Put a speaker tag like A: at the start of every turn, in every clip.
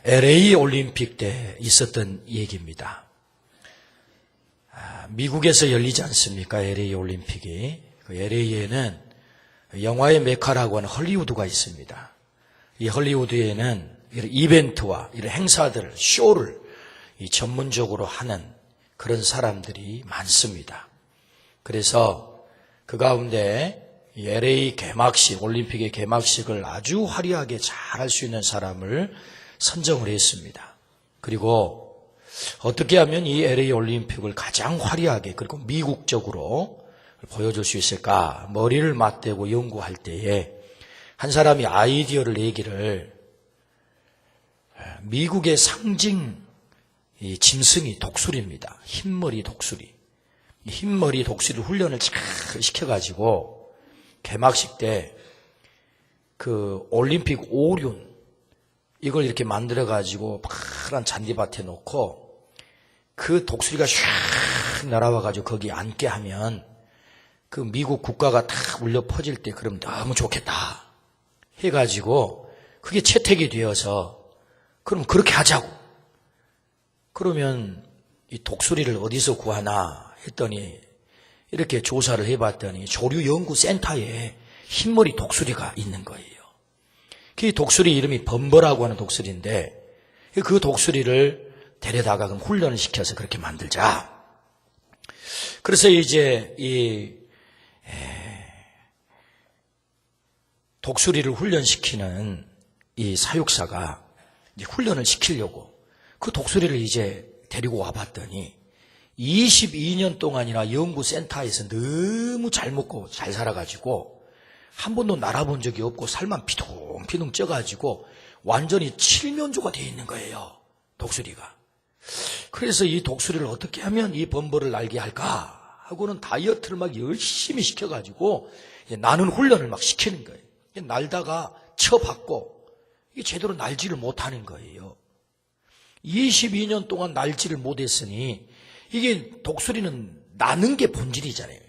A: LA 올림픽 때 있었던 얘기입니다. 미국에서 열리지 않습니까? LA 올림픽이. 그 LA에는 영화의 메카라고 하는 헐리우드가 있습니다. 이 헐리우드에는 이런 이벤트와 이런 행사들을, 쇼를 전문적으로 하는 그런 사람들이 많습니다. 그래서 그 가운데 이 LA 개막식, 올림픽의 개막식을 아주 화려하게 잘 할 수 있는 사람을 선정을 했습니다. 그리고 어떻게 하면 이 LA 올림픽을 가장 화려하게 그리고 미국적으로 보여줄 수 있을까? 머리를 맞대고 연구할 때에 한 사람이 아이디어를 내기를 미국의 상징 이 짐승이 독수리입니다. 흰머리 독수리. 이 흰머리 독수리 훈련을 잘 시켜가지고 개막식 때 그 올림픽 오륜 이걸 이렇게 만들어가지고 파란 잔디밭에 놓고 그 독수리가 샥 날아와가지고 거기 앉게 하면 그 미국 국가가 탁 울려 퍼질 때 그럼 너무 좋겠다 해가지고 그게 채택이 되어서 그럼 그렇게 하자고. 그러면 이 독수리를 어디서 구하나 했더니 이렇게 조사를 해봤더니 조류연구센터에 흰머리 독수리가 있는 거예요. 그 독수리 이름이 범버라고 하는 독수리인데 그 독수리를 데려다가 그럼 훈련을 시켜서 그렇게 만들자. 그래서 이제 이 독수리를 훈련시키는 이 사육사가 이제 훈련을 시키려고 그 독수리를 이제 데리고 와봤더니 22년 동안이나 연구센터에서 너무 잘 먹고 잘 살아가지고 한 번도 날아본 적이 없고 살만 피둥피둥 쪄가지고 완전히 칠면조가 되어 있는 거예요. 독수리가. 그래서 이 독수리를 어떻게 하면 이 범버를 날게 할까 하고는 다이어트를 막 열심히 시켜가지고 나는 훈련을 막 시키는 거예요. 날다가 쳐받고 이게 제대로 날지를 못하는 거예요. 22년 동안 날지를 못했으니 이게 독수리는 나는 게 본질이잖아요.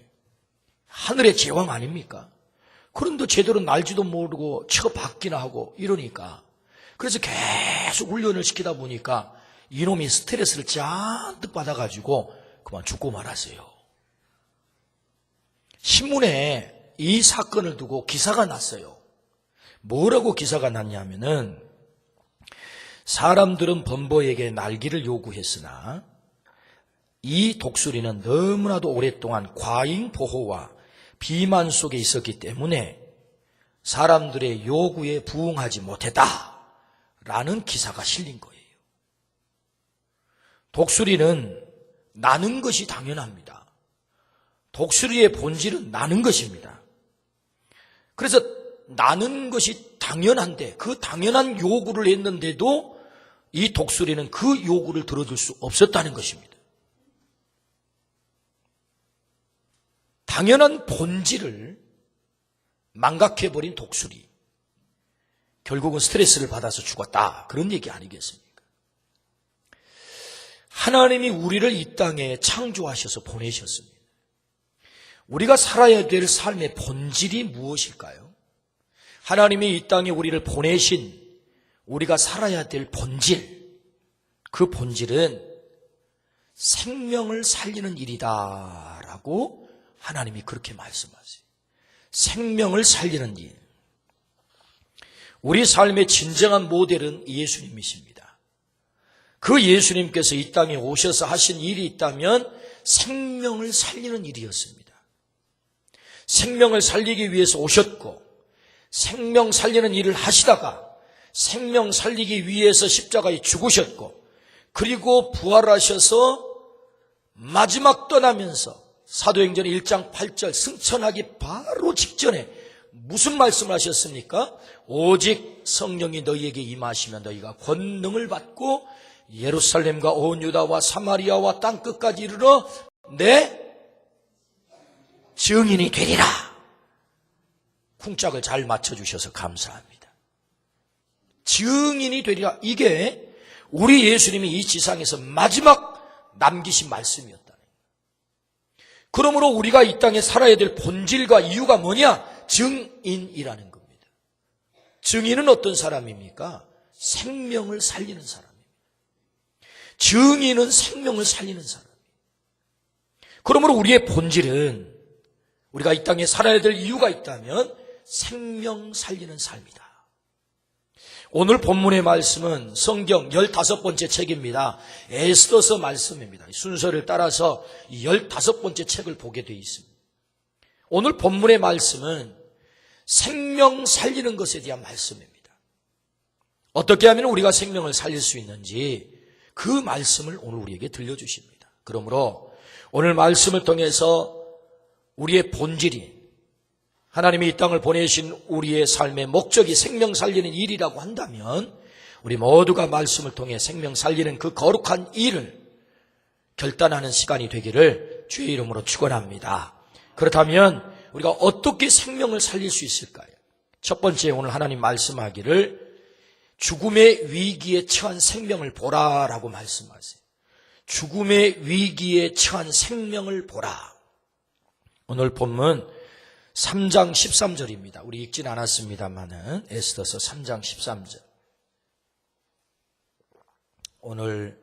A: 하늘의 제왕 아닙니까? 그런데 제대로 날지도 모르고 쳐받기나 하고 이러니까 그래서 계속 훈련을 시키다 보니까 이놈이 스트레스를 잔뜩 받아가지고 그만 죽고 말았어요. 신문에 이 사건을 두고 기사가 났어요. 뭐라고 기사가 났냐면은 사람들은 범버에게 날기를 요구했으나 이 독수리는 너무나도 오랫동안 과잉 보호와 비만 속에 있었기 때문에 사람들의 요구에 부응하지 못했다라는 기사가 실린 거예요. 독수리는 나는 것이 당연합니다. 독수리의 본질은 나는 것입니다. 그래서 나는 것이 당연한데 그 당연한 요구를 했는데도 이 독수리는 그 요구를 들어줄 수 없었다는 것입니다. 당연한 본질을 망각해버린 독수리. 결국은 스트레스를 받아서 죽었다. 그런 얘기 아니겠습니까? 하나님이 우리를 이 땅에 창조하셔서 보내셨습니다. 우리가 살아야 될 삶의 본질이 무엇일까요? 하나님이 이 땅에 우리를 보내신 우리가 살아야 될 본질, 그 본질은 생명을 살리는 일이다라고 하나님이 그렇게 말씀하세요. 생명을 살리는 일. 우리 삶의 진정한 모델은 예수님이십니다. 그 예수님께서 이 땅에 오셔서 하신 일이 있다면 생명을 살리는 일이었습니다. 생명을 살리기 위해서 오셨고 생명 살리는 일을 하시다가 생명 살리기 위해서 십자가에 죽으셨고 그리고 부활하셔서 마지막 떠나면서 사도행전 1장 8절 승천하기 바로 직전에 무슨 말씀을 하셨습니까? 오직 성령이 너희에게 임하시면 너희가 권능을 받고 예루살렘과 온 유다와 사마리아와 땅끝까지 이르러 내 증인이 되리라. 쿵짝을 잘 맞춰주셔서 감사합니다. 증인이 되리라. 이게 우리 예수님이 이 지상에서 마지막 남기신 말씀이었다. 그러므로 우리가 이 땅에 살아야 될 본질과 이유가 뭐냐? 증인이라는 겁니다. 증인은 어떤 사람입니까? 생명을 살리는 사람입니다. 증인은 생명을 살리는 사람입니다. 그러므로 우리의 본질은 우리가 이 땅에 살아야 될 이유가 있다면 생명 살리는 삶이다. 오늘 본문의 말씀은 성경 15번째 책입니다. 에스더서 말씀입니다. 순서를 따라서 이 15번째 책을 보게 되어 있습니다. 오늘 본문의 말씀은 생명 살리는 것에 대한 말씀입니다. 어떻게 하면 우리가 생명을 살릴 수 있는지 그 말씀을 오늘 우리에게 들려주십니다. 그러므로 오늘 말씀을 통해서 우리의 본질이 하나님이 이 땅을 보내신 우리의 삶의 목적이 생명 살리는 일이라고 한다면 우리 모두가 말씀을 통해 생명 살리는 그 거룩한 일을 결단하는 시간이 되기를 주의 이름으로 축원합니다. 그렇다면 우리가 어떻게 생명을 살릴 수 있을까요? 첫 번째 오늘 하나님 말씀하기를 죽음의 위기에 처한 생명을 보라라고 말씀하세요. 죽음의 위기에 처한 생명을 보라. 오늘 본문 3장 13절입니다. 우리 읽진 않았습니다만은 에스더서 3장 13절. 오늘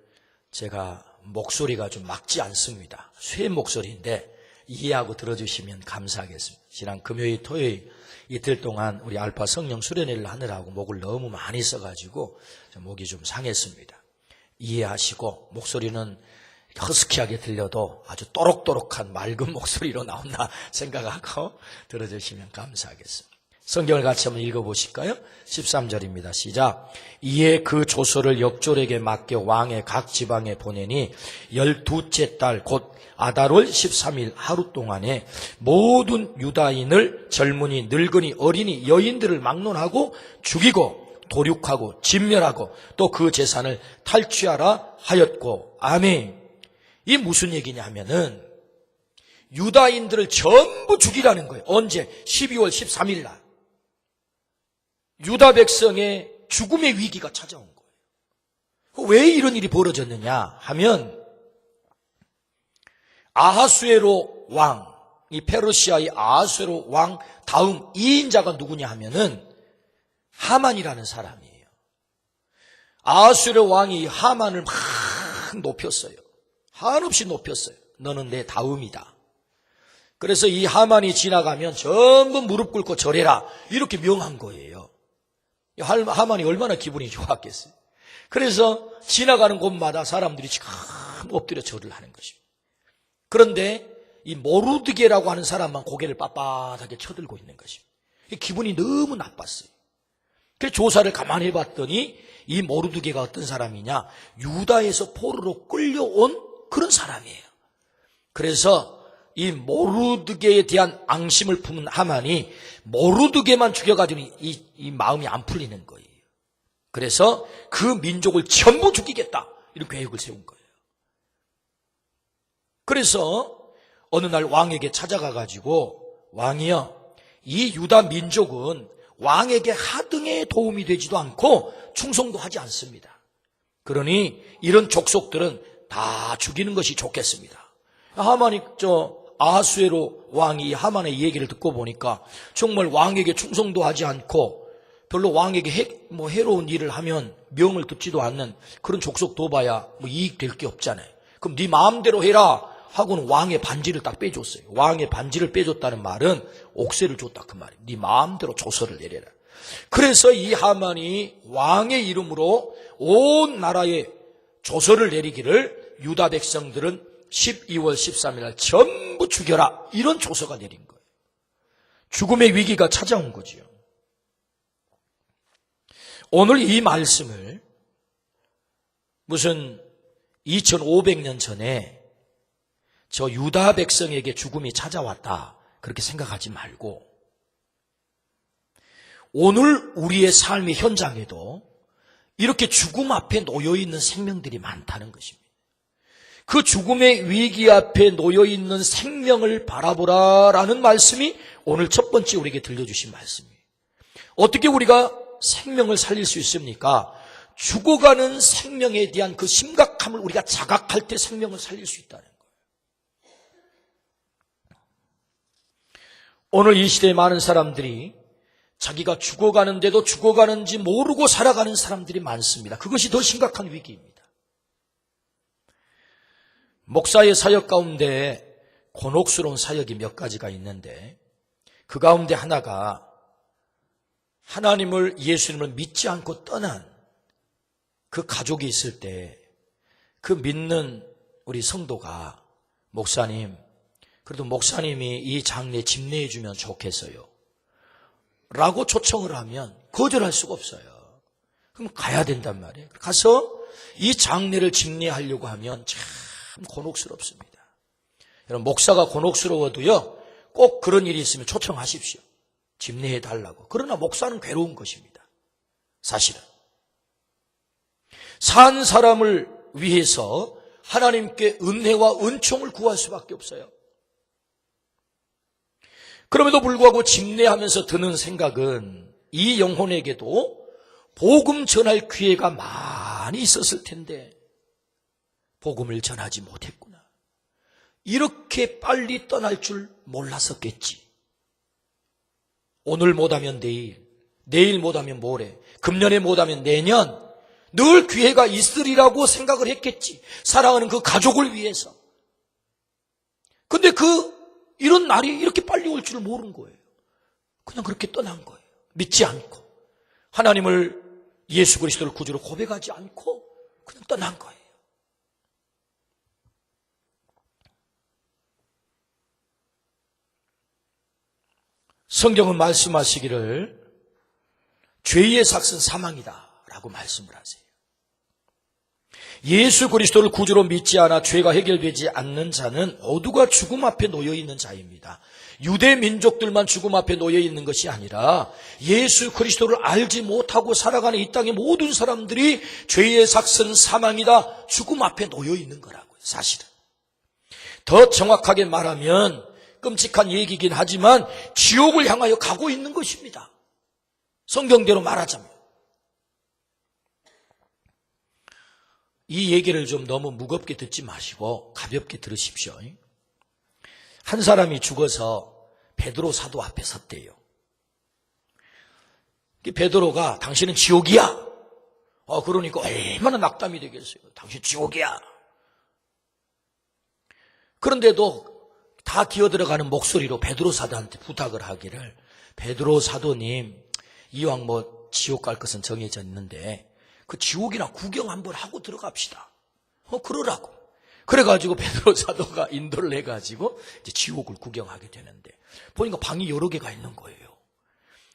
A: 제가 목소리가 좀 막지 않습니다. 쇠 목소리인데 이해하고 들어주시면 감사하겠습니다. 지난 금요일, 토요일 이틀 동안 우리 알파 성령 수련회를 하느라고 목을 너무 많이 써가지고 목이 좀 상했습니다. 이해하시고 목소리는 허스키하게 들려도 아주 또록또록한 맑은 목소리로 나온다 생각하고 들어주시면 감사하겠습니다. 성경을 같이 한번 읽어보실까요? 13절입니다. 시작. 이에 그 조서를 역졸에게 맡겨 왕의 각 지방에 보내니 12째 달 곧 아달월 13일 하루 동안에 모든 유다인을 젊은이, 늙은이, 어린이, 여인들을 막론하고 죽이고 도륙하고 진멸하고 또 그 재산을 탈취하라 하였고. 아멘. 이 무슨 얘기냐 하면은 유다인들을 전부 죽이라는 거예요. 언제? 12월 13일 날 유다 백성의 죽음의 위기가 찾아온 거예요. 왜 이런 일이 벌어졌느냐 하면 아하수에로 왕, 이 페르시아의 아하수에로 왕 다음 2인자가 누구냐 하면은 하만이라는 사람이에요. 아하수에로 왕이 하만을 막 높였어요. 한없이 높였어요. 너는 내 다음이다. 그래서 이 하만이 지나가면 전부 무릎 꿇고 절해라 이렇게 명한 거예요. 하만이 얼마나 기분이 좋았겠어요. 그래서 지나가는 곳마다 사람들이 지금 엎드려 절을 하는 것입니다. 그런데 이 모르드게라고 하는 사람만 고개를 빳빳하게 쳐들고 있는 것입니다. 기분이 너무 나빴어요. 그래서 조사를 가만히 해봤더니 이 모르드게가 어떤 사람이냐, 유다에서 포로로 끌려온 그런 사람이에요. 그래서 이 모르드게에 대한 앙심을 품은 하만이 모르드게만 죽여가지고 이 마음이 안 풀리는 거예요. 그래서 그 민족을 전부 죽이겠다 이런 계획을 세운 거예요. 그래서 어느 날 왕에게 찾아가가지고 왕이여, 이 유다 민족은 왕에게 하등에 도움이 되지도 않고 충성도 하지 않습니다. 그러니 이런 족속들은 다 죽이는 것이 좋겠습니다. 하만이 아하수에로 왕이 하만의 얘기를 듣고 보니까 정말 왕에게 충성도 하지 않고 별로 왕에게 해로운 일을 하면 명을 듣지도 않는 그런 족속 둬봐야 이익 될 게 없잖아요. 그럼 네 마음대로 해라 하고는 왕의 반지를 딱 빼줬어요. 왕의 반지를 빼줬다는 말은 옥새를 줬다 그 말이에요. 네 마음대로 조서를 내려라. 그래서 이 하만이 왕의 이름으로 온 나라에 조서를 내리기를 유다 백성들은 12월 13일 날 전부 죽여라 이런 조서가 내린 거예요. 죽음의 위기가 찾아온 거죠. 오늘 이 말씀을 무슨 2500년 전에 저 유다 백성에게 죽음이 찾아왔다 그렇게 생각하지 말고 오늘 우리의 삶의 현장에도 이렇게 죽음 앞에 놓여있는 생명들이 많다는 것입니다. 그 죽음의 위기 앞에 놓여있는 생명을 바라보라라는 말씀이 오늘 첫 번째 우리에게 들려주신 말씀이에요. 어떻게 우리가 생명을 살릴 수 있습니까? 죽어가는 생명에 대한 그 심각함을 우리가 자각할 때 생명을 살릴 수 있다는 거예요. 오늘 이 시대에 많은 사람들이 자기가 죽어가는데도 죽어가는지 모르고 살아가는 사람들이 많습니다. 그것이 더 심각한 위기입니다. 목사의 사역 가운데 곤혹스러운 사역이 몇 가지가 있는데 그 가운데 하나가 하나님을, 예수님을 믿지 않고 떠난 그 가족이 있을 때 그 믿는 우리 성도가 목사님, 그래도 목사님이 이 장례 집례해 주면 좋겠어요 라고 초청을 하면 거절할 수가 없어요. 그럼 가야 된단 말이에요. 가서 이 장례를 집례하려고 하면 참 곤혹스럽습니다. 여러분, 목사가 곤혹스러워도요, 꼭 그런 일이 있으면 초청하십시오. 집례해 달라고. 그러나 목사는 괴로운 것입니다. 사실은. 산 사람을 위해서 하나님께 은혜와 은총을 구할 수밖에 없어요. 그럼에도 불구하고 집례하면서 드는 생각은 이 영혼에게도 복음 전할 기회가 많이 있었을 텐데 복음을 전하지 못했구나. 이렇게 빨리 떠날 줄 몰랐었겠지. 오늘 못하면 내일, 내일 못하면 모레, 금년에 못하면 내년 늘 기회가 있으리라고 생각을 했겠지. 사랑하는 그 가족을 위해서. 근데 이런 날이 이렇게 빨리 올 줄 모르는 거예요. 그냥 그렇게 떠난 거예요. 믿지 않고 하나님을, 예수 그리스도를 구주로 고백하지 않고 그냥 떠난 거예요. 성경은 말씀하시기를 죄의 삭은 사망이다 라고 말씀을 하세요. 예수 그리스도를 구주로 믿지 않아 죄가 해결되지 않는 자는 모두가 죽음 앞에 놓여 있는 자입니다. 유대 민족들만 죽음 앞에 놓여 있는 것이 아니라 예수 그리스도를 알지 못하고 살아가는 이 땅의 모든 사람들이 죄의 삭은 사망이다, 죽음 앞에 놓여 있는 거라고요. 사실은. 더 정확하게 말하면 끔찍한 얘기이긴 하지만 지옥을 향하여 가고 있는 것입니다. 성경대로 말하자면. 이 얘기를 좀 너무 무겁게 듣지 마시고 가볍게 들으십시오. 한 사람이 죽어서 베드로 사도 앞에 섰대요. 베드로가 당신은 지옥이야. 그러니까 얼마나 낙담이 되겠어요. 당신 지옥이야. 그런데도 다 기어들어가는 목소리로 베드로 사도한테 부탁을 하기를, 베드로 사도님, 이왕 지옥 갈 것은 정해져 있는데 그 지옥이나 구경 한번 하고 들어갑시다. 그러라고. 그래가지고 베드로 사도가 인도를 해가지고 이제 지옥을 구경하게 되는데 보니까 방이 여러 개가 있는 거예요.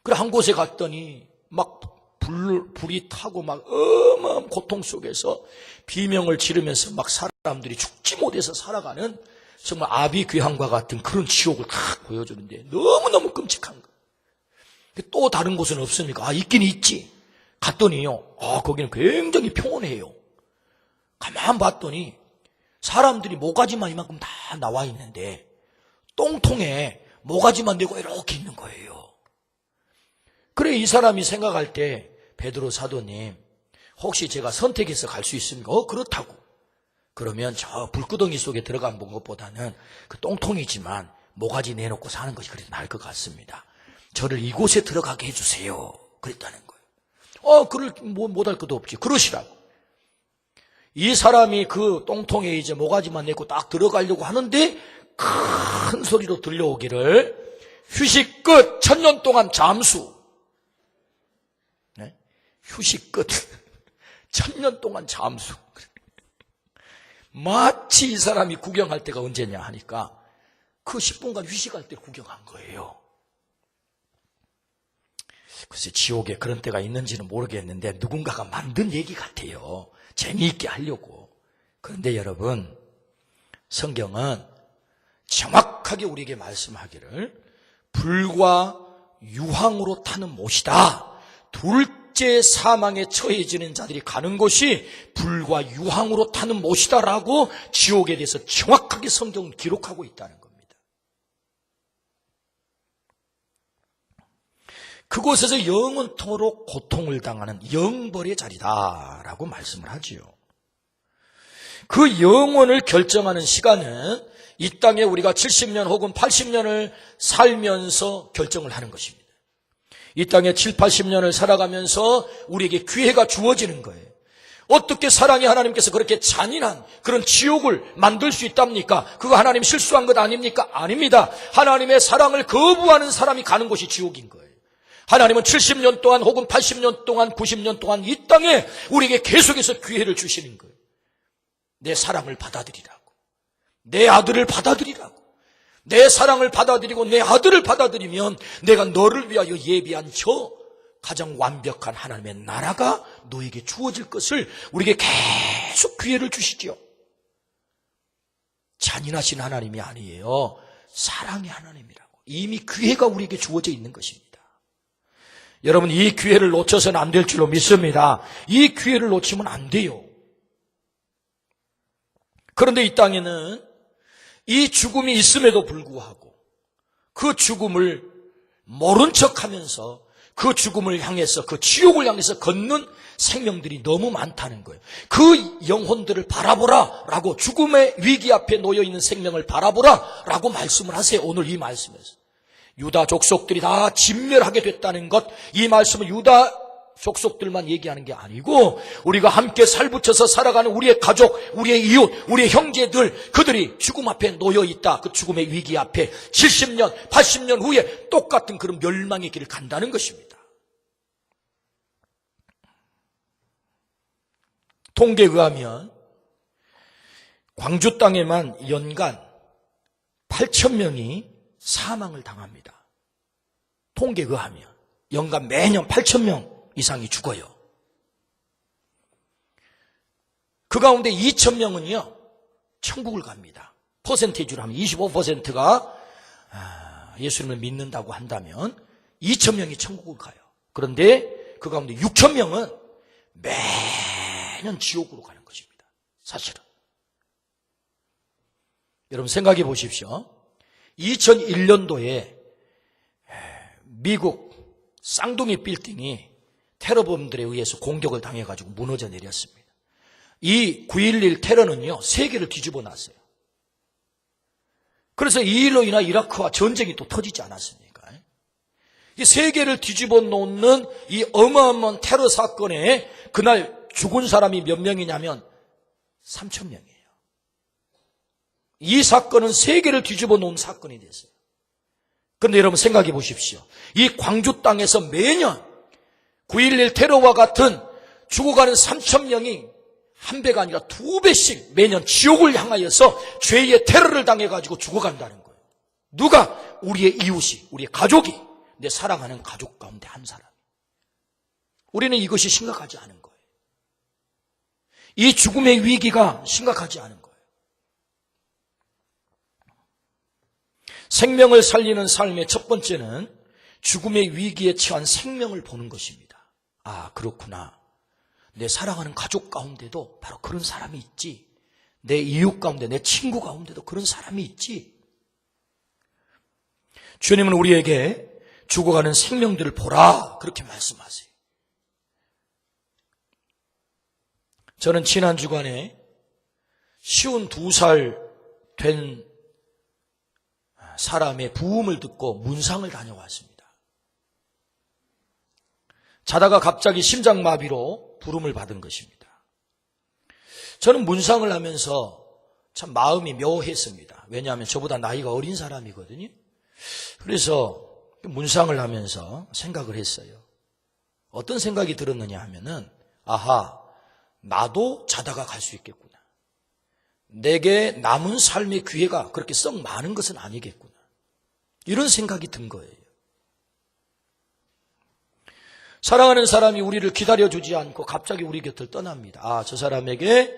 A: 그래 한 곳에 갔더니 막 불이 타고 막 어마어마한 고통 속에서 비명을 지르면서 막 사람들이 죽지 못해서 살아가는 정말 아비귀환과 같은 그런 지옥을 딱 보여주는데 너무너무 끔찍한 거예요. 또 다른 곳은 없습니까? 있긴 있지. 갔더니요, 거기는 굉장히 평온해요. 가만 봤더니 사람들이 모가지만 이만큼 다 나와 있는데 똥통에 모가지만 내고 이렇게 있는 거예요. 그래 이 사람이 생각할 때, 베드로 사도님, 혹시 제가 선택해서 갈 수 있습니까? 그렇다고. 그러면 저 불구덩이 속에 들어간 것보다는 그 똥통이지만 모가지 내놓고 사는 것이 그래도 나을 것 같습니다. 저를 이곳에 들어가게 해주세요. 그랬다는 거예요. 그럴 못할 것도 없지. 그러시라고. 이 사람이 그 똥통에 이제 모가지만 내고 딱 들어가려고 하는데 큰 소리로 들려오기를, 휴식 끝, 1000년 동안 잠수. 네? 휴식 끝, 1000년 동안 잠수. 마치 이 사람이 구경할 때가 언제냐 하니까 그 10분간 휴식할 때 구경한 거예요. 글쎄 지옥에 그런 때가 있는지는 모르겠는데 누군가가 만든 얘기 같아요. 재미있게 하려고. 그런데 여러분, 성경은 정확하게 우리에게 말씀하기를 불과 유황으로 타는 못이다. 둘째 사망에 처해지는 자들이 가는 곳이 불과 유황으로 타는 못이다라고 지옥에 대해서 정확하게 성경은 기록하고 있다는 겁니다. 그곳에서 영원토록 고통을 당하는 영벌의 자리다라고 말씀을 하지요. 그 영원을 결정하는 시간은 이 땅에 우리가 70년 혹은 80년을 살면서 결정을 하는 것입니다. 이 땅에 7, 80년을 살아가면서 우리에게 기회가 주어지는 거예요. 어떻게 사랑의 하나님께서 그렇게 잔인한 그런 지옥을 만들 수 있답니까? 그거 하나님 실수한 것 아닙니까? 아닙니다. 하나님의 사랑을 거부하는 사람이 가는 곳이 지옥인 거예요. 하나님은 70년 동안 혹은 80년 동안 90년 동안 이 땅에 우리에게 계속해서 기회를 주시는 거예요. 내 사랑을 받아들이라고, 내 아들을 받아들이라고. 내 사랑을 받아들이고 내 아들을 받아들이면 내가 너를 위하여 예비한 저 가장 완벽한 하나님의 나라가 너에게 주어질 것을 우리에게 계속 기회를 주시죠. 잔인하신 하나님이 아니에요. 사랑의 하나님이라고. 이미 기회가 우리에게 주어져 있는 것입니다. 여러분, 이 기회를 놓쳐서는 안 될 줄로 믿습니다. 이 기회를 놓치면 안 돼요. 그런데 이 땅에는 이 죽음이 있음에도 불구하고 그 죽음을 모른 척하면서 그 죽음을 향해서, 그 지옥을 향해서 걷는 생명들이 너무 많다는 거예요. 그 영혼들을 바라보라 라고, 죽음의 위기 앞에 놓여있는 생명을 바라보라 라고 말씀을 하세요. 오늘 이 말씀에서 유다 족속들이 다 진멸하게 됐다는 것, 이 말씀은 유다 족속들만 얘기하는 게 아니고 우리가 함께 살붙여서 살아가는 우리의 가족, 우리의 이웃, 우리의 형제들, 그들이 죽음 앞에 놓여있다. 그 죽음의 위기 앞에 70년, 80년 후에 똑같은 그런 멸망의 길을 간다는 것입니다. 통계에 의하면 광주 땅에만 연간 8,000명이 사망을 당합니다. 통계에 의하면 연간 매년 8,000명 이상이 죽어요. 그 가운데 2,000명은요 천국을 갑니다. 퍼센테이지로 하면 25%가 예수님을 믿는다고 한다면 2,000명이 천국을 가요. 그런데 그 가운데 6,000명은 매년 지옥으로 가는 것입니다. 사실은. 여러분 생각해 보십시오. 2001년도에 미국 쌍둥이 빌딩이 테러범들에 의해서 공격을 당해가지고 무너져 내렸습니다. 이 9.11 테러는요, 세계를 뒤집어 놨어요. 그래서 이 일로 인한 이라크와 전쟁이 또 터지지 않았습니까? 이 세계를 뒤집어 놓는 이 어마어마한 테러 사건에 그날 죽은 사람이 몇 명이냐면 3,000명이에요. 이 사건은 세계를 뒤집어 놓은 사건이 됐어요. 그런데 여러분 생각해 보십시오. 이 광주 땅에서 매년 9.11 테러와 같은 죽어가는 3,000명이 한 배가 아니라 2배씩 매년 지옥을 향하여서 죄의 테러를 당해가지고 죽어간다는 거예요. 누가? 우리의 이웃이, 우리의 가족이, 내 사랑하는 가족 가운데 한 사람. 우리는 이것이 심각하지 않은 거예요. 이 죽음의 위기가 심각하지 않은 거예요. 생명을 살리는 삶의 첫 번째는 죽음의 위기에 처한 생명을 보는 것입니다. 아, 그렇구나. 내 사랑하는 가족 가운데도 바로 그런 사람이 있지. 내 이웃 가운데, 내 친구 가운데도 그런 사람이 있지. 주님은 우리에게 죽어가는 생명들을 보라, 그렇게 말씀하세요. 저는 지난 주간에 52살 된 사람의 부음을 듣고 문상을 다녀왔습니다. 자다가 갑자기 심장마비로 부름을 받은 것입니다. 저는 문상을 하면서 참 마음이 묘했습니다. 왜냐하면 저보다 나이가 어린 사람이거든요. 그래서 문상을 하면서 생각을 했어요. 어떤 생각이 들었느냐 하면은, 아하, 나도 자다가 갈 수 있겠구나. 내게 남은 삶의 기회가 그렇게 썩 많은 것은 아니겠구나. 이런 생각이 든 거예요. 사랑하는 사람이 우리를 기다려주지 않고 갑자기 우리 곁을 떠납니다. 아, 저 사람에게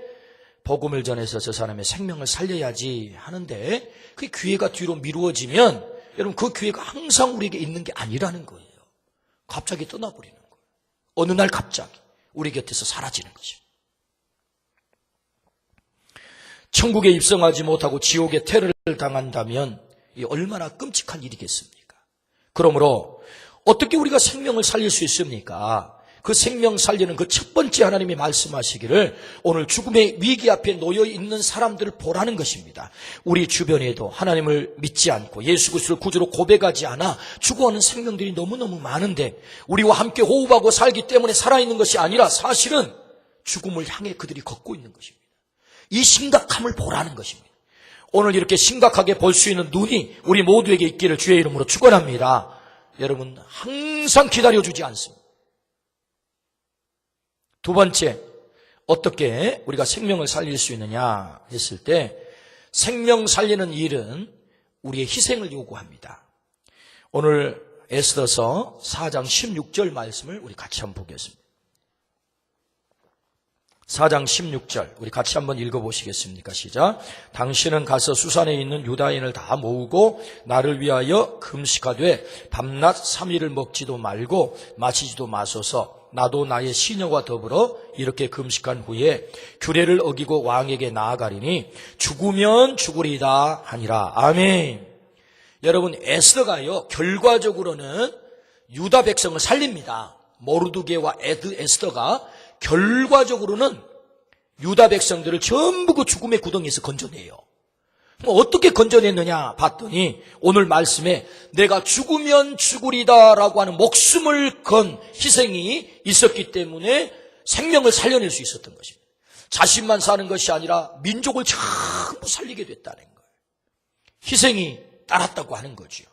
A: 복음을 전해서 저 사람의 생명을 살려야지 하는데 그 기회가 뒤로 미루어지면 여러분 그 기회가 항상 우리에게 있는 게 아니라는 거예요. 갑자기 떠나버리는 거예요. 어느 날 갑자기 우리 곁에서 사라지는 것입니다. 천국에 입성하지 못하고 지옥의 테러를 당한다면 이 얼마나 끔찍한 일이겠습니까? 그러므로 어떻게 우리가 생명을 살릴 수 있습니까? 그 생명 살리는 그 첫 번째 하나님이 말씀하시기를 오늘 죽음의 위기 앞에 놓여 있는 사람들을 보라는 것입니다. 우리 주변에도 하나님을 믿지 않고 예수 그리스도를 구주로 고백하지 않아 죽어가는 생명들이 너무너무 많은데 우리와 함께 호흡하고 살기 때문에 살아있는 것이 아니라 사실은 죽음을 향해 그들이 걷고 있는 것입니다. 이 심각함을 보라는 것입니다. 오늘 이렇게 심각하게 볼 수 있는 눈이 우리 모두에게 있기를 주의 이름으로 축원합니다. 여러분 항상 기다려주지 않습니다. 두 번째, 어떻게 우리가 생명을 살릴 수 있느냐 했을 때 생명 살리는 일은 우리의 희생을 요구합니다. 오늘 에스더서 4장 16절 말씀을 우리 같이 한번 보겠습니다. 4장 16절 우리 같이 한번 읽어보시겠습니까? 시작. 당신은 가서 수산에 있는 유다인을 다 모으고 나를 위하여 금식하되 밤낮 3일을 먹지도 말고 마시지도 마소서. 나도 나의 시녀와 더불어 이렇게 금식한 후에 규례를 어기고 왕에게 나아가리니 죽으면 죽으리다 하니라. 아멘. 여러분 에스더가요 결과적으로는 유다 백성을 살립니다. 모르드게와 에스더가 결과적으로는 유다 백성들을 전부 그 죽음의 구덩이에서 건져내요. 어떻게 건져냈느냐 봤더니 오늘 말씀에 내가 죽으면 죽으리다라고 하는 목숨을 건 희생이 있었기 때문에 생명을 살려낼 수 있었던 것입니다. 자신만 사는 것이 아니라 민족을 전부 살리게 됐다는 거예요. 희생이 따랐다고 하는 거죠.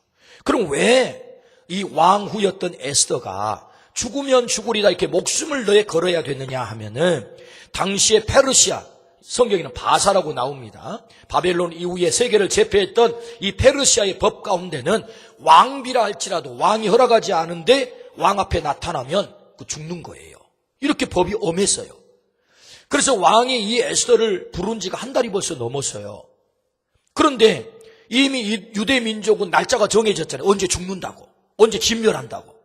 A: 그럼 왜 이 왕후였던 에스더가 죽으면 죽으리다 이렇게 목숨을 너에 걸어야 됐느냐 하면은 당시에 페르시아, 성경에는 바사라고 나옵니다. 바벨론 이후에 세계를 제패했던 이 페르시아의 법 가운데는 왕비라 할지라도 왕이 허락하지 않은데 왕 앞에 나타나면 죽는 거예요. 이렇게 법이 엄했어요. 그래서 왕이 이 에스더를 부른 지가 한 달이 벌써 넘었어요. 그런데 이미 유대 민족은 날짜가 정해졌잖아요. 언제 죽는다고, 언제 진멸한다고.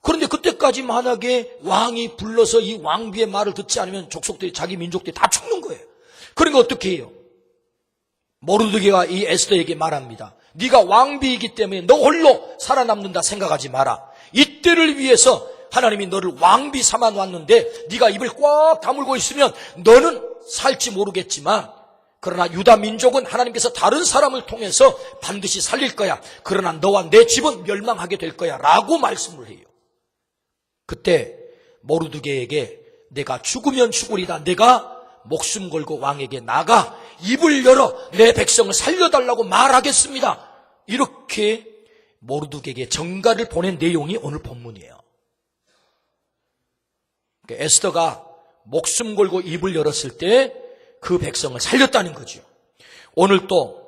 A: 그런데 그때까지 만약에 왕이 불러서 이 왕비의 말을 듣지 않으면 족속들이, 자기 민족들이 다 죽는 거예요. 그러니까 어떻게 해요? 모르드게가 이 에스더에게 말합니다. 네가 왕비이기 때문에 너 홀로 살아남는다 생각하지 마라. 이때를 위해서 하나님이 너를 왕비 삼아 놨는데 네가 입을 꽉 다물고 있으면 너는 살지 모르겠지만 그러나 유다 민족은 하나님께서 다른 사람을 통해서 반드시 살릴 거야. 그러나 너와 내 집은 멸망하게 될 거야 라고 말씀을 해요. 그때 모르드게에게 내가 죽으면 죽으리다, 내가 목숨 걸고 왕에게 나가 입을 열어 내 백성을 살려달라고 말하겠습니다. 이렇게 모르드게에게 전가를 보낸 내용이 오늘 본문이에요. 에스더가 목숨 걸고 입을 열었을 때 그 백성을 살렸다는 거죠. 오늘 또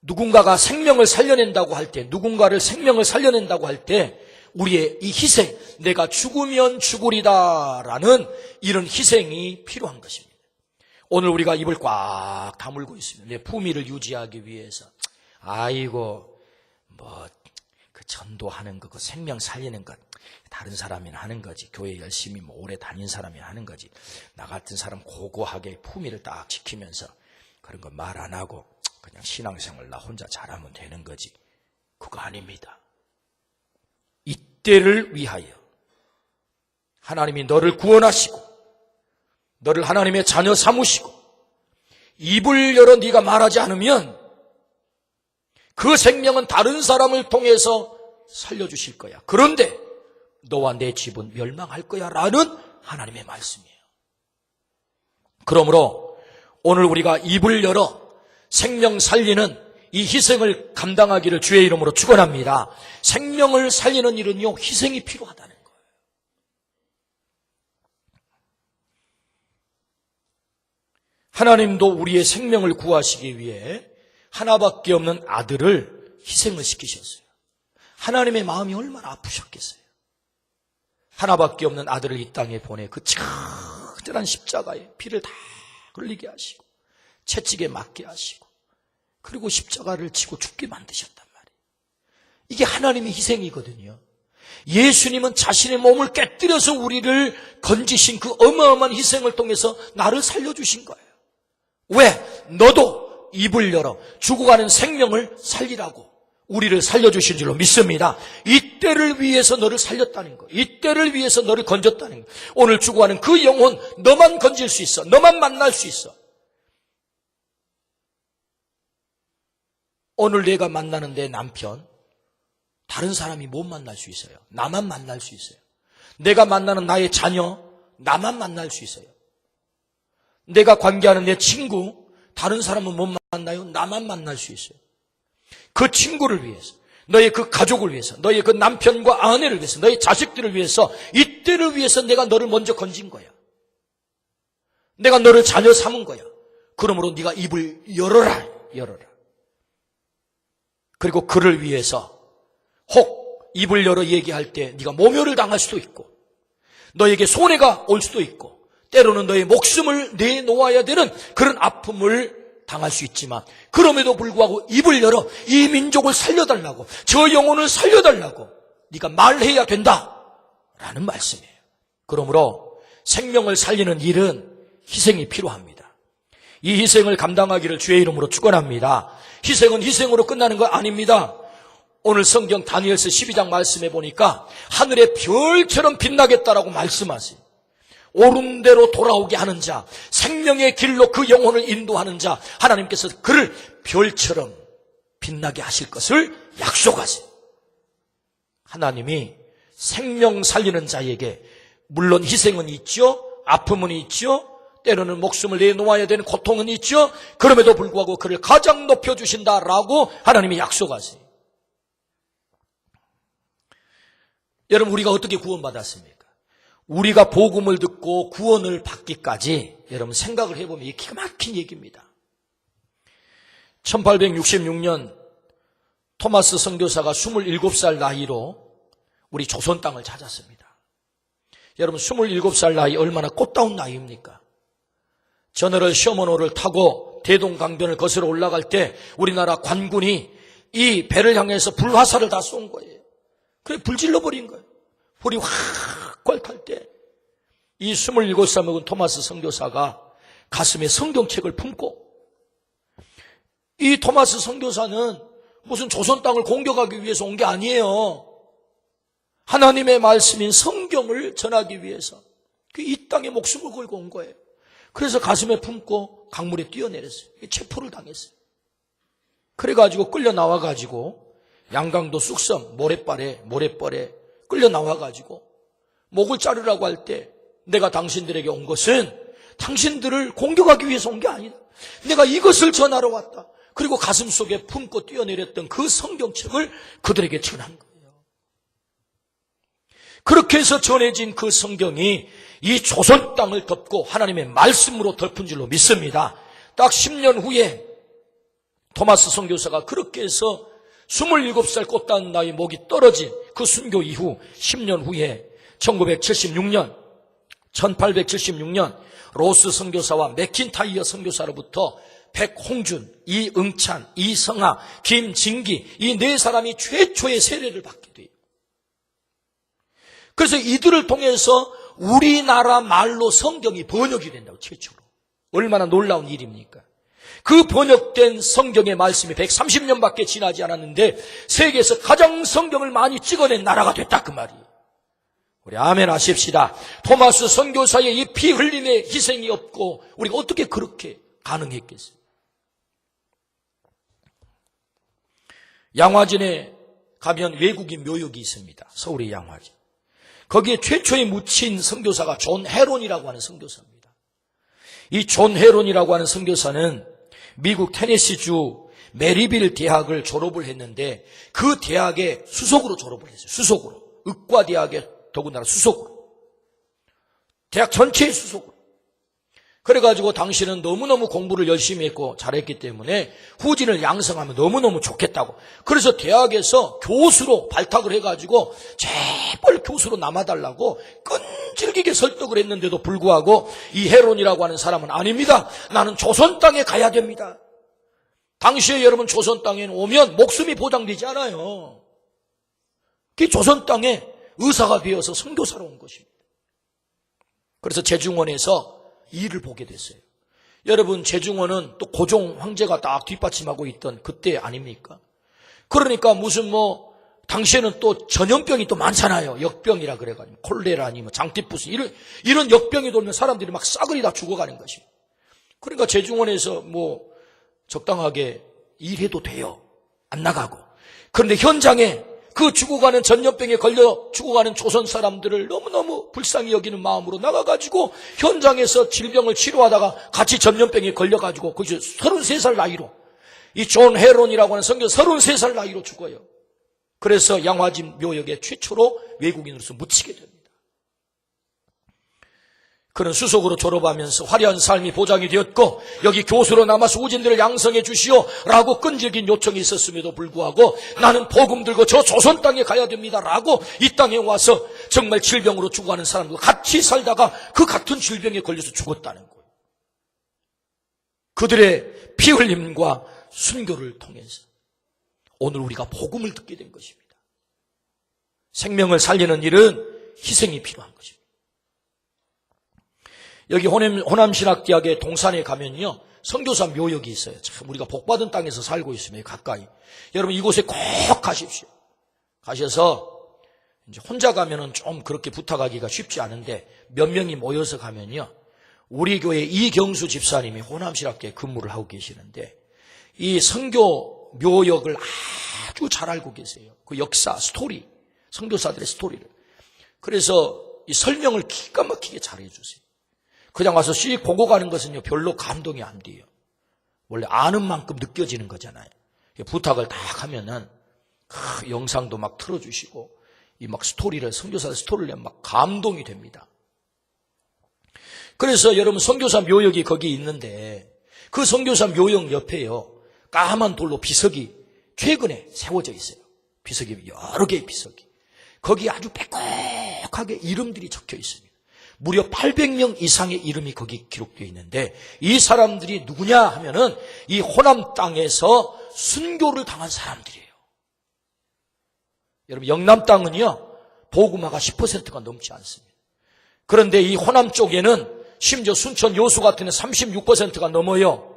A: 누군가가 생명을 살려낸다고 할 때, 누군가를 생명을 살려낸다고 할 때 우리의 이 희생, 내가 죽으면 죽으리다라는 이런 희생이 필요한 것입니다. 오늘 우리가 입을 꽉 다물고 있으면 내 품위를 유지하기 위해서 아이고 그 전도하는 거, 그 생명 살리는 것 다른 사람이 하는 거지. 교회 열심히 오래 다닌 사람이 하는 거지. 나 같은 사람 고고하게 품위를 딱 지키면서 그런 거 말 안 하고 그냥 신앙생활 나 혼자 잘하면 되는 거지. 그거 아닙니다. 이때를 위하여 하나님이 너를 구원하시고 너를 하나님의 자녀 삼으시고 입을 열어 네가 말하지 않으면 그 생명은 다른 사람을 통해서 살려주실 거야. 그런데 너와 내 집은 멸망할 거야 라는 하나님의 말씀이에요. 그러므로 오늘 우리가 입을 열어 생명 살리는 이 희생을 감당하기를 주의 이름으로 축원합니다. 생명을 살리는 일은요, 희생이 필요하다는 거예요. 하나님도 우리의 생명을 구하시기 위해 하나밖에 없는 아들을 희생을 시키셨어요. 하나님의 마음이 얼마나 아프셨겠어요. 하나밖에 없는 아들을 이 땅에 보내 그 처절한 십자가에 피를 다 흘리게 하시고 채찍에 맞게 하시고 그리고 십자가를 지고 죽게 만드셨단 말이에요. 이게 하나님의 희생이거든요. 예수님은 자신의 몸을 깨뜨려서 우리를 건지신 그 어마어마한 희생을 통해서 나를 살려주신 거예요. 왜? 너도 입을 열어 죽어가는 생명을 살리라고. 우리를 살려주신 줄로 믿습니다. 이때를 위해서 너를 살렸다는 거, 이때를 위해서 너를 건졌다는 거. 오늘 죽어가는 그 영혼 너만 건질 수 있어. 너만 만날 수 있어. 오늘 내가 만나는 내 남편, 다른 사람이 못 만날 수 있어요. 나만 만날 수 있어요. 내가 만나는 나의 자녀, 나만 만날 수 있어요. 내가 관계하는 내 친구, 다른 사람은 못 만나요. 나만 만날 수 있어요. 그 친구를 위해서, 너의 그 가족을 위해서, 너의 그 남편과 아내를 위해서, 너의 자식들을 위해서, 이때를 위해서 내가 너를 먼저 건진 거야. 내가 너를 자녀 삼은 거야. 그러므로 네가 입을 열어라. 그리고 그를 위해서 혹 입을 열어 얘기할 때 네가 모멸을 당할 수도 있고, 너에게 손해가 올 수도 있고, 때로는 너의 목숨을 내놓아야 되는 그런 아픔을 당할 수 있지만, 그럼에도 불구하고 입을 열어 이 민족을 살려달라고, 저 영혼을 살려달라고 네가 말해야 된다라는 말씀이에요. 그러므로 생명을 살리는 일은 희생이 필요합니다. 이 희생을 감당하기를 주의 이름으로 축원합니다. 희생은 희생으로 끝나는 거 아닙니다. 오늘 성경 다니엘서 12장 말씀해 보니까 하늘의 별처럼 빛나겠다라고 말씀하세요. 옳은 대로 돌아오게 하는 자, 생명의 길로 그 영혼을 인도하는 자, 하나님께서 그를 별처럼 빛나게 하실 것을 약속하세요. 하나님이 생명 살리는 자에게 물론 희생은 있죠, 아픔은 있죠, 때로는 목숨을 내놓아야 되는 고통은 있죠. 그럼에도 불구하고 그를 가장 높여주신다라고 하나님이 약속하세요. 여러분, 우리가 어떻게 구원받았습니까? 우리가 복음을 듣고 구원을 받기까지 여러분 생각을 해보면 이게 기가 막힌 얘기입니다. 1866년 토마스 선교사가 27살 나이로 우리 조선 땅을 찾았습니다. 여러분, 27살 나이 얼마나 꽃다운 나이입니까? 저너럴 셔먼호를 타고 대동강변을 거슬러 올라갈 때 우리나라 관군이 이 배를 향해서 불화살을 다 쏜 거예요. 그래 불질러버린 거예요. 불이 확 꼴탈 때 이 27살 먹은 토마스 선교사가 가슴에 성경책을 품고, 이 토마스 선교사는 무슨 조선 땅을 공격하기 위해서 온 게 아니에요. 하나님의 말씀인 성경을 전하기 위해서 이 땅에 목숨을 걸고 온 거예요. 그래서 가슴에 품고 강물에 뛰어내렸어요. 체포를 당했어요. 그래가지고 끌려 나와가지고 양강도 쑥섬 모래벌에 끌려 나와가지고 목을 자르라고 할 때, 내가 당신들에게 온 것은 당신들을 공격하기 위해서 온 게 아니다. 내가 이것을 전하러 왔다. 그리고 가슴 속에 품고 뛰어내렸던 그 성경책을 그들에게 전한 거예요. 그렇게 해서 전해진 그 성경이 이 조선 땅을 덮고 하나님의 말씀으로 덮은 줄로 믿습니다. 딱 10년 후에 토마스 선교사가 그렇게 해서 27살 꽃다운 나이 목이 떨어진 그 순교 이후 10년 후에 1876년 로스 선교사와 맥킨타이어 선교사로부터 백홍준, 이응찬, 이성하, 김진기 이 네 사람이 최초의 세례를 받게 돼요. 그래서 이들을 통해서 우리나라 말로 성경이 번역이 된다고, 최초로. 얼마나 놀라운 일입니까? 그 번역된 성경의 말씀이 130년밖에 지나지 않았는데 세계에서 가장 성경을 많이 찍어낸 나라가 됐다, 그 말이에요. 우리 아멘 하십시다. 토마스 선교사의 이 피 흘림의 희생이 없고 우리가 어떻게 그렇게 가능했겠어요? 양화진에 가면 외국인 묘역이 있습니다. 서울의 양화진. 거기에 최초의 묻힌 선교사가 존 헤론이라고 하는 선교사입니다. 이 존 헤론이라고 하는 선교사는 미국 테네시주 메리빌 대학을 졸업을 했는데 그 대학의 수석으로 졸업을 했어요. 수석으로. 의과대학의 더군다나 수석으로. 대학 전체의 수석으로. 그래가지고 당신은 너무너무 공부를 열심히 했고 잘했기 때문에 후진을 양성하면 너무너무 좋겠다고. 그래서 대학에서 교수로 발탁을 해가지고 제발 교수로 남아달라고 끈질기게 설득을 했는데도 불구하고 이 헤론이라고 하는 사람은 아닙니다. 나는 조선 땅에 가야 됩니다. 당시에 여러분 조선 땅에 오면 목숨이 보장되지 않아요. 그 조선 땅에 의사가 되어서 선교사로 온 것입니다. 그래서 제중원에서 일을 보게 됐어요. 여러분, 제중원은 또 고종 황제가 딱 뒷받침하고 있던 그때 아닙니까? 그러니까 무슨 당시에는 또 전염병이 또 많잖아요. 역병이라 그래가지고 콜레라니 장티푸스 이런 역병이 돌면 사람들이 막 싸그리 다 죽어가는 것입니다. 그러니까 재중원에서 적당하게 일해도 돼요. 안 나가고. 그런데 현장에 그 죽어가는 전염병에 걸려 죽어가는 조선 사람들을 너무너무 불쌍히 여기는 마음으로 나가가지고 현장에서 질병을 치료하다가 같이 전염병에 걸려가지고 거기서 33살 나이로 이 존 헤론이라고 하는 선교 33살 나이로 죽어요. 그래서 양화진 묘역에 최초로 외국인으로서 묻히게 됩니다. 그는 수석으로 졸업하면서 화려한 삶이 보장이 되었고 여기 교수로 남아서 우진들을 양성해 주시오 라고 끈질긴 요청이 있었음에도 불구하고 나는 복음 들고 저 조선 땅에 가야 됩니다 라고 이 땅에 와서 정말 질병으로 죽어가는 사람들과 같이 살다가 그 같은 질병에 걸려서 죽었다는 거예요. 그들의 피 흘림과 순교를 통해서 오늘 우리가 복음을 듣게 된 것입니다. 생명을 살리는 일은 희생이 필요한 것입니다. 여기 호남신학대학의 동산에 가면요 선교사 묘역이 있어요. 참 우리가 복받은 땅에서 살고 있으면 가까이. 여러분 이곳에 꼭 가십시오. 가셔서 이제 혼자 가면은 좀 그렇게 부탁하기가 쉽지 않은데 몇 명이 모여서 가면요 우리 교회 이경수 집사님이 호남신학대에 근무를 하고 계시는데 이 선교 묘역을 아주 잘 알고 계세요. 그 역사, 스토리, 선교사들의 스토리를. 그래서 이 설명을 기가 막히게 잘해 주세요. 그냥 와서 씩 보고 가는 것은요 별로 감동이 안 돼요. 원래 아는 만큼 느껴지는 거잖아요. 부탁을 딱 하면은 영상도 막 틀어주시고 이 막 스토리를 선교사 스토리를 막 감동이 됩니다. 그래서 여러분 선교사 묘역이 거기 있는데 그 선교사 묘역 옆에요 까만 돌로 비석이 최근에 세워져 있어요. 비석이 여러 개의 비석이 거기 아주 빽빽하게 이름들이 적혀 있습니다. 무려 800명 이상의 이름이 거기 기록되어 있는데 이 사람들이 누구냐 하면은 이 호남 땅에서 순교를 당한 사람들이에요. 여러분 영남 땅은요 복음화가 10%가 넘지 않습니다. 그런데 이 호남 쪽에는 심지어 순천 여수 같은 데 36%가 넘어요.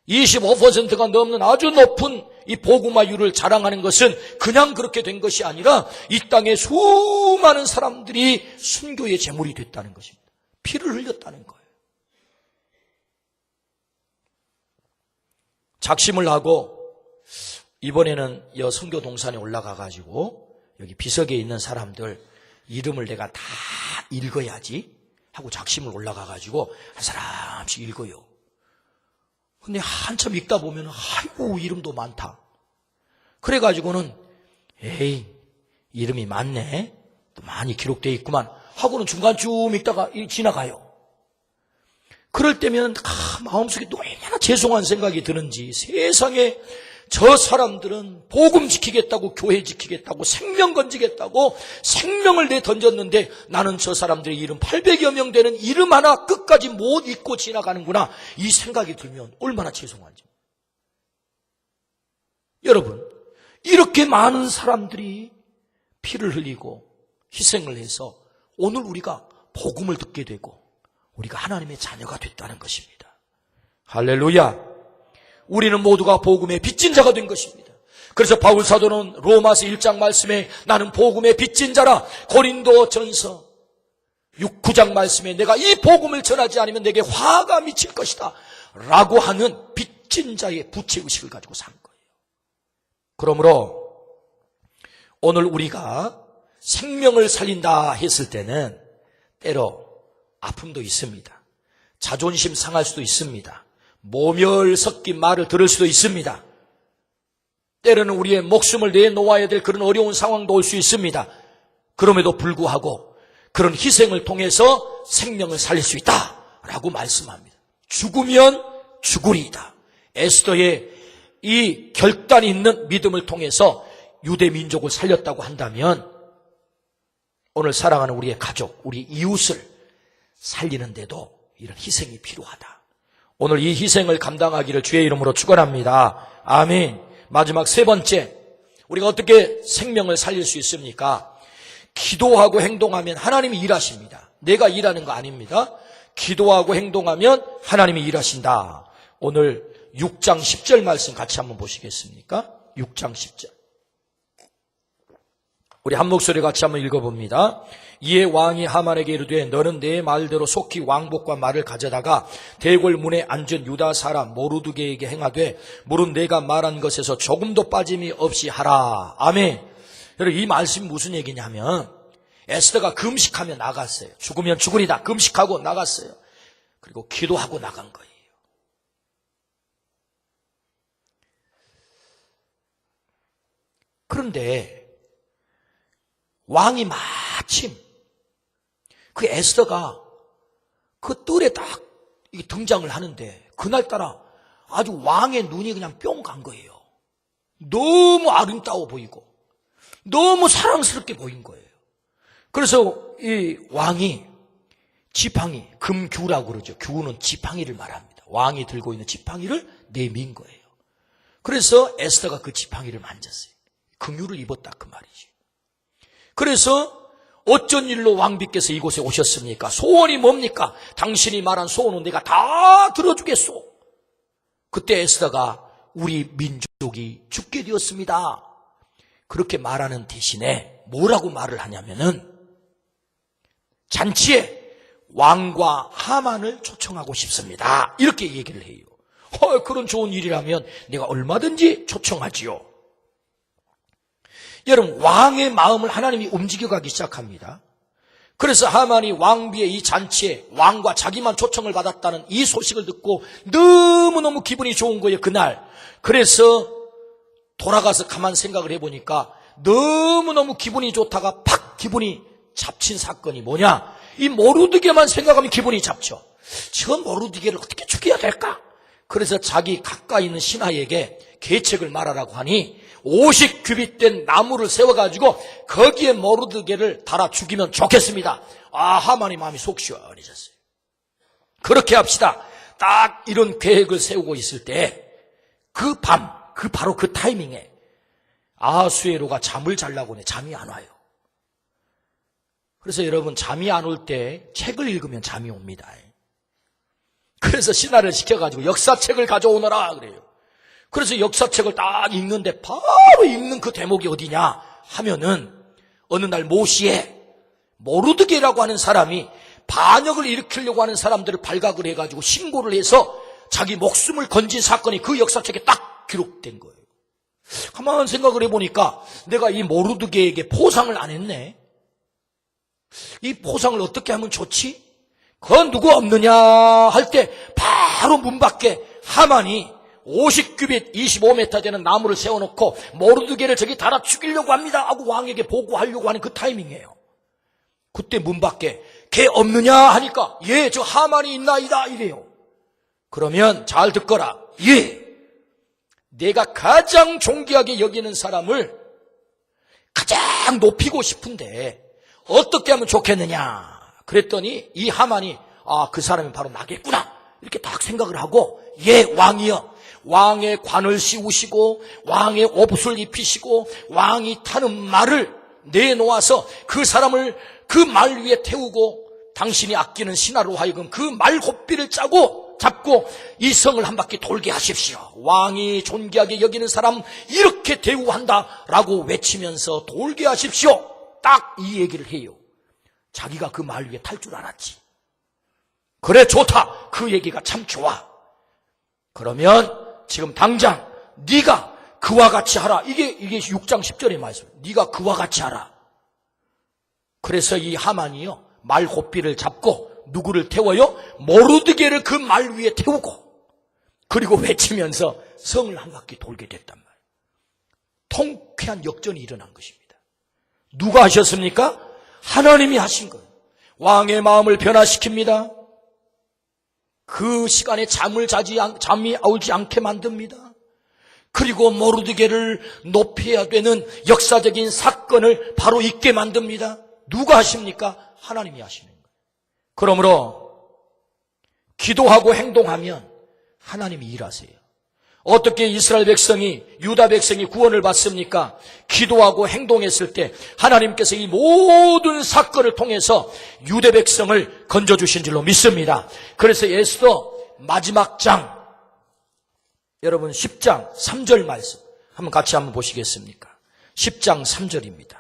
A: 25%가 넘는 아주 높은 이 복음화율을 자랑하는 것은 그냥 그렇게 된 것이 아니라 이 땅에 수많은 사람들이 순교의 제물이 됐다는 것입니다. 피를 흘렸다는 거예요. 작심을 하고 이번에는 여 선교 동산에 올라가 가지고 여기 비석에 있는 사람들 이름을 내가 다 읽어야지 하고 작심을 올라가 가지고 한 사람씩 읽어요. 근데 한참 읽다 보면 아이고 이름도 많다. 그래가지고는 에이 이름이 많네. 또 많이 기록되어 있구만 하고는 중간쯤 읽다가 지나가요. 그럴 때면 마음속에 또 얼마나 죄송한 생각이 드는지 세상에 저 사람들은 복음 지키겠다고 교회 지키겠다고 생명 건지겠다고 생명을 내던졌는데 나는 저 사람들의 이름 800여 명 되는 이름 하나 끝까지 못 잊고 지나가는구나 이 생각이 들면 얼마나 죄송한지. 여러분 이렇게 많은 사람들이 피를 흘리고 희생을 해서 오늘 우리가 복음을 듣게 되고 우리가 하나님의 자녀가 됐다는 것입니다. 할렐루야. 우리는 모두가 복음의 빚진 자가 된 것입니다. 그래서 바울 사도는 로마서 1장 말씀에 나는 복음의 빚진 자라 고린도전서 9장 말씀에 내가 이 복음을 전하지 않으면 내게 화가 미칠 것이다 라고 하는 빚진 자의 부채의식을 가지고 산 거예요. 그러므로 오늘 우리가 생명을 살린다 했을 때는 때로 아픔도 있습니다. 자존심 상할 수도 있습니다. 모멸 섞인 말을 들을 수도 있습니다. 때로는 우리의 목숨을 내놓아야 될 그런 어려운 상황도 올 수 있습니다. 그럼에도 불구하고 그런 희생을 통해서 생명을 살릴 수 있다라고 말씀합니다. 죽으면 죽으리이다. 에스더의 이 결단이 있는 믿음을 통해서 유대 민족을 살렸다고 한다면 오늘 사랑하는 우리의 가족, 우리 이웃을 살리는데도 이런 희생이 필요하다. 오늘 이 희생을 감당하기를 주의 이름으로 축원합니다. 아멘. 마지막 세 번째, 우리가 어떻게 생명을 살릴 수 있습니까? 기도하고 행동하면 하나님이 일하십니다. 내가 일하는 거 아닙니다. 기도하고 행동하면 하나님이 일하신다. 오늘 6장 10절 말씀 같이 한번 보시겠습니까? 6장 10절. 우리 한 목소리 같이 한번 읽어봅니다. 이에 왕이 하만에게 이르되 너는 내 말대로 속히 왕복과 말을 가져다가 대궐 문에 앉은 유다 사람 모르드게에게 행하되 무릇 내가 말한 것에서 조금도 빠짐이 없이 하라. 아멘. 여러분, 이 말씀이 무슨 얘기냐면 에스더가 금식하며 나갔어요. 죽으면 죽으리다. 금식하고 나갔어요. 그리고 기도하고 나간 거예요. 그런데 왕이 마침 그 에스더가 그 뜰에 딱 등장을 하는데 그날따라 아주 왕의 눈이 그냥 뿅 간 거예요. 너무 아름다워 보이고 너무 사랑스럽게 보인 거예요. 그래서 이 왕이 지팡이, 금규라고 그러죠. 규는 지팡이를 말합니다. 왕이 들고 있는 지팡이를 내민 거예요. 그래서 에스더가 그 지팡이를 만졌어요. 긍휼을 입었다 그 말이죠. 그래서 어쩐 일로 왕비께서 이곳에 오셨습니까? 소원이 뭡니까? 당신이 말한 소원은 내가 다 들어주겠소. 그때 에스더가 우리 민족이 죽게 되었습니다. 그렇게 말하는 대신에 뭐라고 말을 하냐면은 잔치에 왕과 하만을 초청하고 싶습니다. 이렇게 얘기를 해요. 그런 좋은 일이라면 내가 얼마든지 초청하지요. 여러분, 왕의 마음을 하나님이 움직여가기 시작합니다. 그래서 하만이 왕비의 이 잔치에 왕과 자기만 초청을 받았다는 이 소식을 듣고 너무너무 기분이 좋은 거예요, 그날. 그래서 돌아가서 가만 생각을 해보니까 너무너무 기분이 좋다가 팍 기분이 잡힌 사건이 뭐냐? 이 모르드게만 생각하면 기분이 잡죠. 저 모르드게를 어떻게 죽여야 될까? 그래서 자기 가까이 있는 신하에게 계책을 말하라고 하니 50규빗 된 나무를 세워가지고 거기에 모르드게를 달아 죽이면 좋겠습니다. 하만의 마음이 속 시원해졌어요. 그렇게 합시다. 딱 이런 계획을 세우고 있을 때 그 밤, 바로 그 타이밍에 아하수에로가 잠을 자려고 해. 잠이 안 와요. 그래서 여러분, 잠이 안 올 때 책을 읽으면 잠이 옵니다. 그래서 신하를 시켜가지고 역사책을 가져오너라 그래요. 그래서 역사책을 딱 읽는데 바로 읽는 그 대목이 어디냐 하면은 어느 날 모시에 모르드게라고 하는 사람이 반역을 일으키려고 하는 사람들을 발각을 해가지고 신고를 해서 자기 목숨을 건진 사건이 그 역사책에 딱 기록된 거예요. 가만 생각을 해보니까 내가 이 모르드게에게 포상을 안 했네. 이 포상을 어떻게 하면 좋지? 그건 누구 없느냐 할 때 바로 문 밖에 하만이 50규빗 25m 되는 나무를 세워놓고 모르드게를 저기 달아 죽이려고 합니다 하고 왕에게 보고하려고 하는 그 타이밍이에요. 그때 문 밖에 걔 없느냐 하니까 예, 저 하만이 있나이다 이래요. 그러면 잘 듣거라. 예, 내가 가장 존귀하게 여기는 사람을 가장 높이고 싶은데 어떻게 하면 좋겠느냐 그랬더니 이 하만이 그 사람이 바로 나겠구나 이렇게 딱 생각을 하고 예, 왕이여, 왕의 관을 씌우시고 왕의 옷을 입히시고 왕이 타는 말을 내놓아서 그 사람을 그 말 위에 태우고 당신이 아끼는 신하로 하여금 그 말 곱비를 잡고 이 성을 한 바퀴 돌게 하십시오. 왕이 존귀하게 여기는 사람 이렇게 대우한다라고 외치면서 돌게 하십시오. 딱 이 얘기를 해요. 자기가 그 말 위에 탈 줄 알았지. 그래, 좋다. 그 얘기가 참 좋아. 그러면 지금 당장 네가 그와 같이 하라. 이게 6장 10절의 말씀. 네가 그와 같이 하라. 그래서 이 하만이요, 말 곱비를 잡고 누구를 태워요? 모르드게를 그 말 위에 태우고 그리고 외치면서 성을 한 바퀴 돌게 됐단 말이에요. 통쾌한 역전이 일어난 것입니다. 누가 하셨습니까? 하나님이 하신 거예요. 왕의 마음을 변화시킵니다. 그 시간에 잠이 오지 않게 만듭니다. 그리고 모르드게를 높여야 되는 역사적인 사건을 바로 있게 만듭니다. 누가 하십니까? 하나님이 하시는 거예요. 그러므로 기도하고 행동하면 하나님이 일하세요. 어떻게 이스라엘 백성이, 유다 백성이 구원을 받습니까? 기도하고 행동했을 때 하나님께서 이 모든 사건을 통해서 유대 백성을 건져주신 줄로 믿습니다. 그래서 에스더 마지막 장, 여러분 10장 3절 말씀 한번 같이 한번 보시겠습니까? 10장 3절입니다.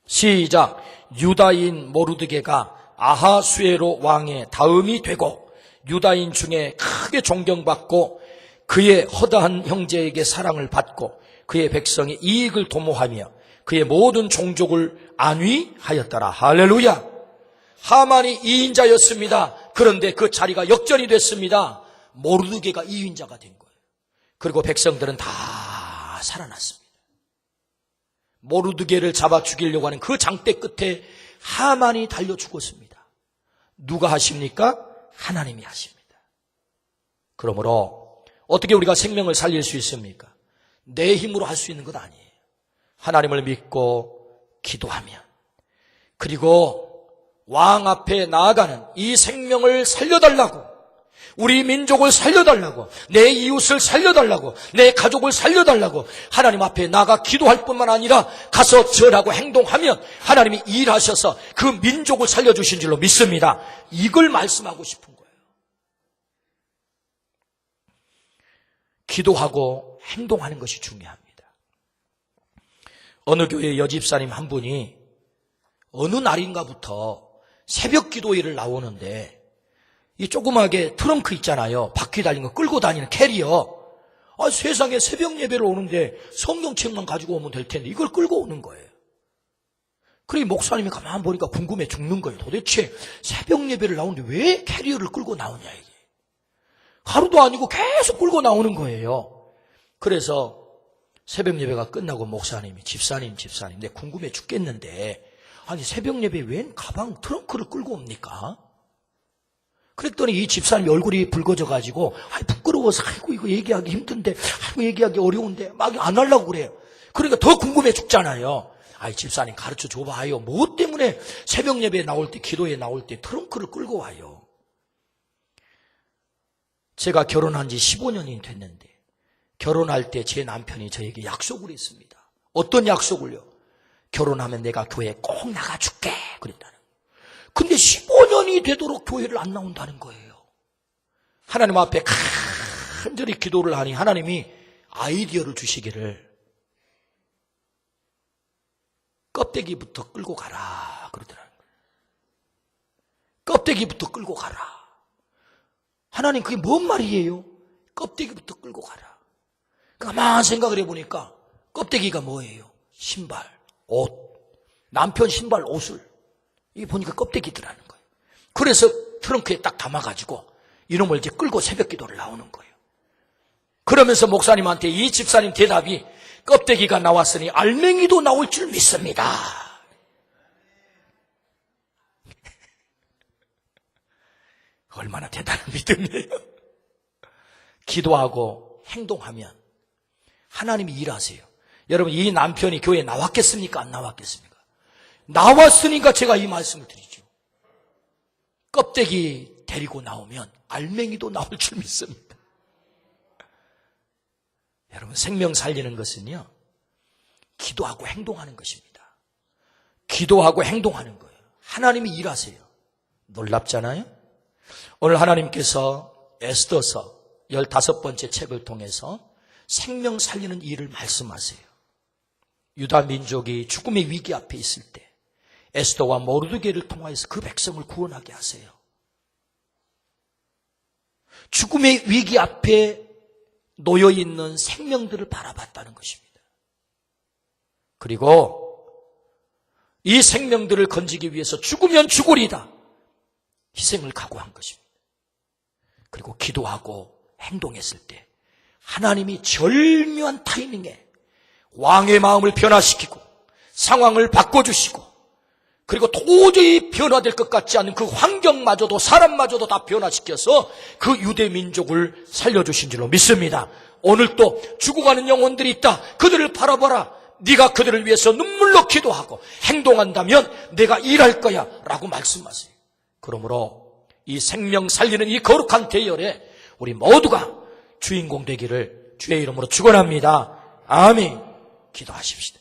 A: 시작. 유다인 모르드게가 아하수에로 왕의 다음이 되고 유다인 중에 크게 존경받고 그의 허다한 형제에게 사랑을 받고 그의 백성이 이익을 도모하며 그의 모든 종족을 안위하였더라. 할렐루야. 하만이 2인자였습니다. 그런데 그 자리가 역전이 됐습니다. 모르드게가 2인자가 된 거예요. 그리고 백성들은 다 살아났습니다. 모르드게를 잡아 죽이려고 하는 그 장대 끝에 하만이 달려 죽었습니다. 누가 하십니까? 하나님이 하십니다. 그러므로 어떻게 우리가 생명을 살릴 수 있습니까? 내 힘으로 할 수 있는 것 아니에요. 하나님을 믿고 기도하면, 그리고 왕 앞에 나아가는 이 생명을 살려달라고, 우리 민족을 살려달라고, 내 이웃을 살려달라고, 내 가족을 살려달라고 하나님 앞에 나가 기도할 뿐만 아니라 가서 절하고 행동하면 하나님이 일하셔서 그 민족을 살려주신 줄로 믿습니다. 이걸 말씀하고 싶은 거예요. 기도하고 행동하는 것이 중요합니다. 어느 교회 여집사님 한 분이 어느 날인가부터 새벽 기도회를 나오는데 이 조그맣게 트렁크 있잖아요. 바퀴 달린 거 끌고 다니는 캐리어. 세상에 새벽 예배를 오는데 성경책만 가지고 오면 될 텐데 이걸 끌고 오는 거예요. 그러니 목사님이 가만 보니까 궁금해 죽는 거예요. 도대체 새벽 예배를 나오는데 왜 캐리어를 끌고 나오냐 이게. 하루도 아니고 계속 끌고 나오는 거예요. 그래서 새벽 예배가 끝나고 목사님이 집사님 내 궁금해 죽겠는데 아니 새벽 예배에 웬 가방 트렁크를 끌고 옵니까? 그랬더니 이 집사님 얼굴이 붉어져가지고 부끄러워서 아이고 이거 얘기하기 힘든데 아이고 얘기하기 어려운데 막 안 하려고 그래요. 그러니까 더 궁금해 죽잖아요. 집사님 가르쳐 줘봐요. 뭐 때문에 새벽 예배에 나올 때 기도에 나올 때 트렁크를 끌고 와요. 제가 결혼한 지 15년이 됐는데 결혼할 때 제 남편이 저에게 약속을 했습니다. 어떤 약속을요? 결혼하면 내가 교회에 꼭 나가줄게 그랬다는 거예요. 근데 15년이 되도록 교회를 안 나온다는 거예요. 하나님 앞에 간절히 기도를 하니 하나님이 아이디어를 주시기를 껍데기부터 끌고 가라 그러더라는 거예요. 껍데기부터 끌고 가라. 하나님 그게 뭔 말이에요? 껍데기부터 끌고 가라. 가만 생각을 해보니까 껍데기가 뭐예요? 신발, 옷, 남편 신발, 옷을 이게 보니까 껍데기더라는 거예요. 그래서 트렁크에 딱 담아가지고 이놈을 이제 끌고 새벽 기도를 나오는 거예요. 그러면서 목사님한테 이 집사님 대답이 껍데기가 나왔으니 알맹이도 나올 줄 믿습니다. 얼마나 대단한 믿음이에요. 기도하고 행동하면 하나님이 일하세요. 여러분 이 남편이 교회에 나왔겠습니까? 안 나왔겠습니까? 나왔으니까 제가 이 말씀을 드리죠. 껍데기 데리고 나오면 알맹이도 나올 줄 믿습니다. 여러분 생명 살리는 것은요 기도하고 행동하는 것입니다. 기도하고 행동하는 거예요. 하나님이 일하세요. 놀랍잖아요. 오늘 하나님께서 에스더서 15번째 책을 통해서 생명 살리는 일을 말씀하세요. 유다 민족이 죽음의 위기 앞에 있을 때 에스더와 모르드게를 통하여서 그 백성을 구원하게 하세요. 죽음의 위기 앞에 놓여있는 생명들을 바라봤다는 것입니다. 그리고 이 생명들을 건지기 위해서 죽으면 죽으리다 희생을 각오한 것입니다. 그리고 기도하고 행동했을 때 하나님이 절묘한 타이밍에 왕의 마음을 변화시키고 상황을 바꿔주시고 그리고 도저히 변화될 것 같지 않은 그 환경마저도 사람마저도 다 변화시켜서 그 유대 민족을 살려주신 줄로 믿습니다. 오늘 또 죽어가는 영혼들이 있다. 그들을 바라봐라. 네가 그들을 위해서 눈물로 기도하고 행동한다면 내가 일할 거야 라고 말씀하세요. 그러므로 이 생명 살리는 이 거룩한 대열에 우리 모두가 주인공 되기를 주의 이름으로 축원합니다. 아멘. 기도하십시다.